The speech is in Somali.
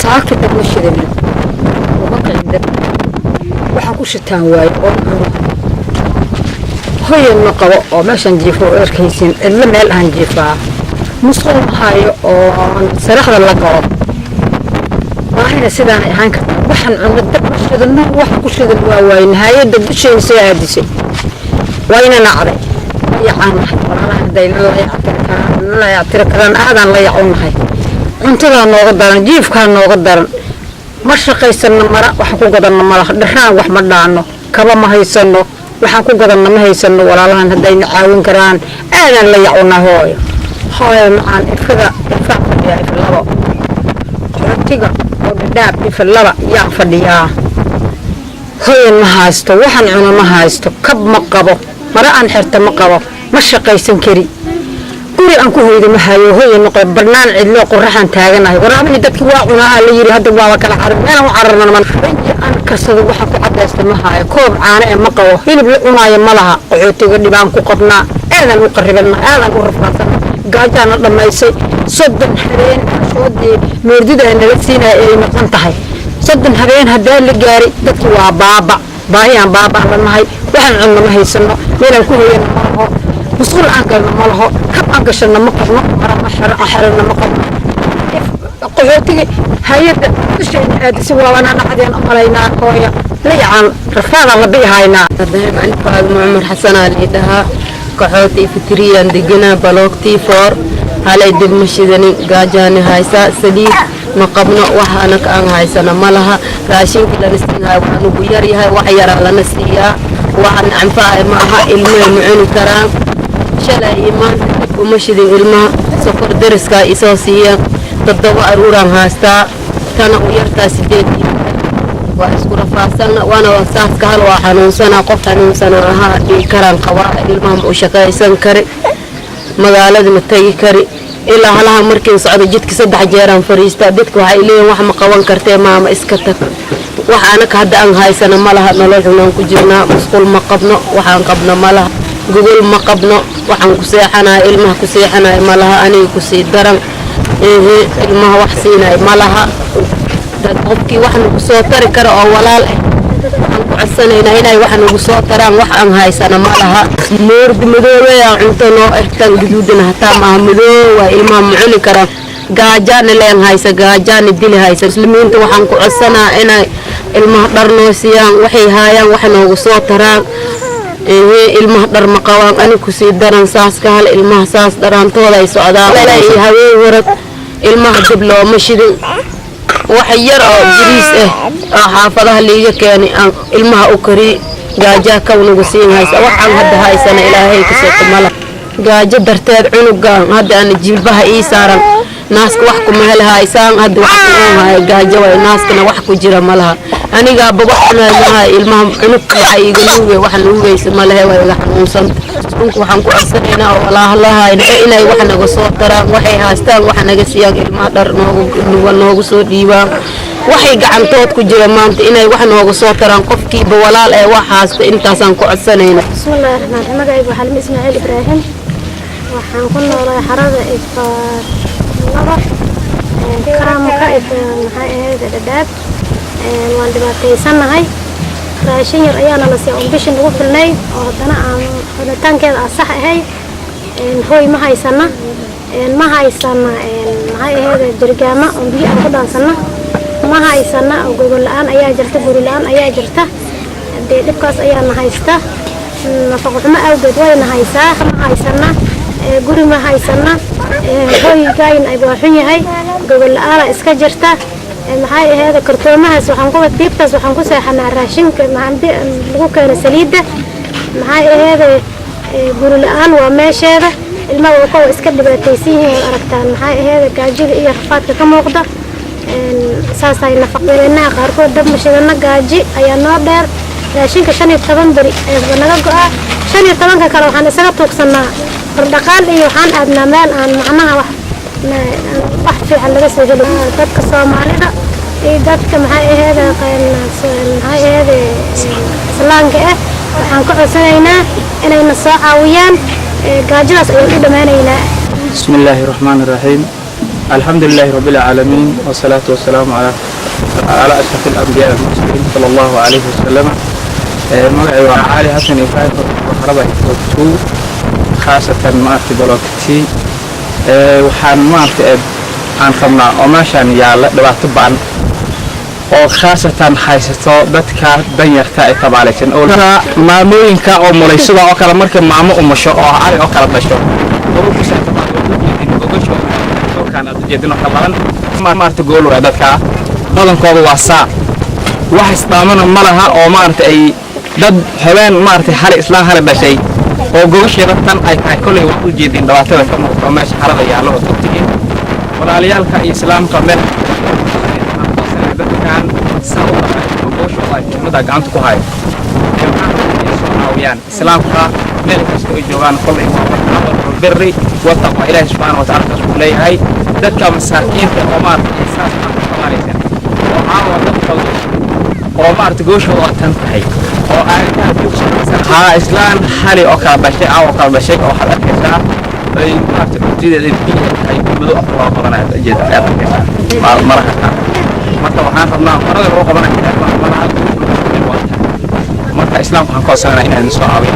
saaka dabashadana uma qeyndan waxaan ku shitaan waayo oo hooyan ma qabo oo meeshan jiifo oo arkaysin illa meel aan jiifaa musqul hayo oo saraxda la galo waana sidaan ahaan ka waxaan cunno dabashadana waxa ku shidan waa wayn hay'adda dusheena soo aadisay wayna nacday yacaan walaalaha dayna la yactirkaan aadan la yacunahay cuntada nooga daran jiifka nooga daran ma shaqaysana mara waxa ku gadanna malaha dhaxaan wax ma dhaano kaba ma haysano waxa ku gadanna ma haysano walaalahan hadayna caawin karaan aadan la yacunahay hooyo macaan ifada fadhiya iflabo qortiga oo dhadhaab iflaba yaa fadhiya hooyo ma haysto waxaan cuno ma haysto kab ma qabo mara aan xirta ma qabo ma shaqaysan kari guri aan ku hoydo ma hayo hooyo noqo barnaan cidlo qorraxan taaganahay waraabay dadkii waa cunaa la yiri hadda waa kala xarib meel aan cararna man aan kasado waxa ku cadaysta ma hayo koob caano ee ma qabo hilib la cunaayo ma laha qoxootiga dhibaan ku qabnaa aadan u qaribana aadan u rafaasan gaajana dhamaysay soddon habeen shoodii meerdida nala siinay ay maqan tahay soddon habeen hadaa la gaari dadkii waa baaba baayaan baaba lanahay waxaan cunno ma haysano meel aan ku hoyno ma laho مسؤول عن قلنا ماله كم عن قشنا مقبنا مرة محر أحرنا مقبنا قهوتي هيدا شيء هذا سوا وانا نحدين أمرينا كويا لي عن رفاضة ربي هاينا دائما عن فاطمة عمر حسن علي دها قهوتي فكريا دقنا بلوكتي فور على دب مشيدني قاجاني هايسا سديد مقبنا وحنا كأن هايسنا مالها راشين كده نسيها وحنا بياري هاي وحيرا لنا سيا وحنا عنفاء معها علمي معين كرام شلا إيمان ومشيد الماء سفر درسكا إساسية تضوء أروران هاستا كان ويرتا سديدي وأذكر فاسنا وأنا وصاف كهل وحنوسنا قف حنوسنا ها كران قواعد الماء وشكاي سنكري مقالة متي كري إلا هلها مركز صعد جدك صدح جيران فريستا بدك وحيلين وحما قوان كرتي ماما إسكتك وحانك هدا أن هاي سنة مالها نلوحنا كجرنا مسقول مقبنا وحان قبنا مالها قبول ما قبنا وحن كسيحنا إلمه كسيحنا ما لها أني كسي درن إيه إلمه وحسينا ما لها تبكي وحن كسوتر كر أولال وحن كعسنا هنا وحن كسوتران وحن هاي سنة ما لها نور بمدوره يا عندنا إحتاج جدودنا تامه مدوره وإمام معلي كرم جاجان لين هاي سجاجان الدل هاي سلمين وحن كعسنا هنا إلمه درنوسيان وحي هاي وحن كسوتران ilmaha dhar ma qabaan ani ku sii daran saas ka hal ilmaha saas darantooda ay socdaan ilaahay haween warad ilmaha dib loo mashidin wax yar oo jiriis ah xaafadaha liiga keenay ilmaha u kari gaaja ka unugu siin haysa waxaan hadda haysana ilaahay ku soo tamala gaajo darteed cunugan hadda aan jilbaha ii saaran naaska wax ku meel haysaan hadda wax ku haay gaajo way naaskana wax ku jira malaha aniga babaxna ilmaha cunug waxa iiga nuugay wax nuugaysa malaha way iga xanuunsan waxaan ku arsaneynaa walaalaha inay wax naga soo taraan waxay haastaan wax naga siiyaan ilmaha dhar noogu soo dhiibaan waxay gacantood ku jira maanta inay wax noogu soo taraan qofkiiba walaal ee wax haasta intaasaan ku arsaneynaa bismillaahir rahmaanir rahiim magacaygu waxaa lama Ismaaciil Ibraahim waxaan ku noolahay xarada laba karamka maxay ahayd dhadhaab waan dhibaataysanahay raashin yar ayaana la siiyay bishan ugu filnay oo hadana aan xulitaankeeda sax ahay hooy ma haysana maxay ahayd jirgaama oo biyo aan ku dhaansana ma haysana oo gogol la'aan ayaa jirta guri la'aan ayaa jirta hadee dhibkaas ayaana haysta nafaqo xumo awgeed wayna haysaa ma haysana guri ma haysana hooygayn ay baaxun yahay gogol la'aan iska jirta maxay ahayd kartoomahaas waxaan ku tiibtaas waxaan ku seexanaa raashinka lagu keeno saliida maxay ahayd guri la'aan waa meesheeda ilmaha oo koow iska dhibaataysan yihiin aragtaan maxay ahayd gaajida iyo rafaadka ka muuqda saasay nafaqeynaa qaarkood dab mashadana gaaji ayaa noo dheer raashinka 15 bari ee naga go'a 15 kale waxaan isaga tuugsanaa dhaqaal iyo waxaan aadnaa meel aan macnaha wax fiican laga soo helo dadka Soomaalida iyo dadka maxay ahayd islaamka waxaan ku codsanaynaa inay na soo caawiyaan gaajidaas ay u dhamaanaynaa bismillaahir rahmaanir rahiim الحمد لله رب العالمين والصلاة والسلام على أشرف الأنبياء والمرسلين صلى الله عليه وسلم. مقعي وعالي حسن إفاي وحربة إفوتو خاصة مارتي بلوكتي وحان مارتي عن خمنا وماشان يالا دبعتو بان oo khaasatan haysato dadka danyarta ay tabaalaysan oo maamooyinka oo muleysada oo kala markay maamo umasho oo ari oo kala dhasho oo ku saabsan kan jeedino kabalan maarta gool waa dadka badankooda waa saa wax isdaamana malaha oo maarta ay dad habeen maarta hal islaan hal dhashay oo goosheeda tan ay tahay kulay wax u jeedin dhawaatada ka muuqdo meesha xarada yaalo oo tagtiin walaaliyaalka islaamka meel dadkan sabab goosho ay umada gacanta ku hayo waxaan islaamka meel kasta oo joogan kulay بري واتقوا إله سبحانه وتعالى تقول لي هاي ذاتك مساكين في عمار إنسان كماليسا وعاوة ذاتك عمار تقوش هو تنتهي وآياتها بيوصل ها إسلام حالي أوكال بشيء أو أوكال بشيء أو حالة كيسا عمار تقول جيدة البيئة هاي بدو أفضل وقضنا جيدة آيات كيسا مرحة مرحة وحان فضلنا مرحة وقضنا كيسا مرحة إسلام حنقوصنا إنا نسوى عوية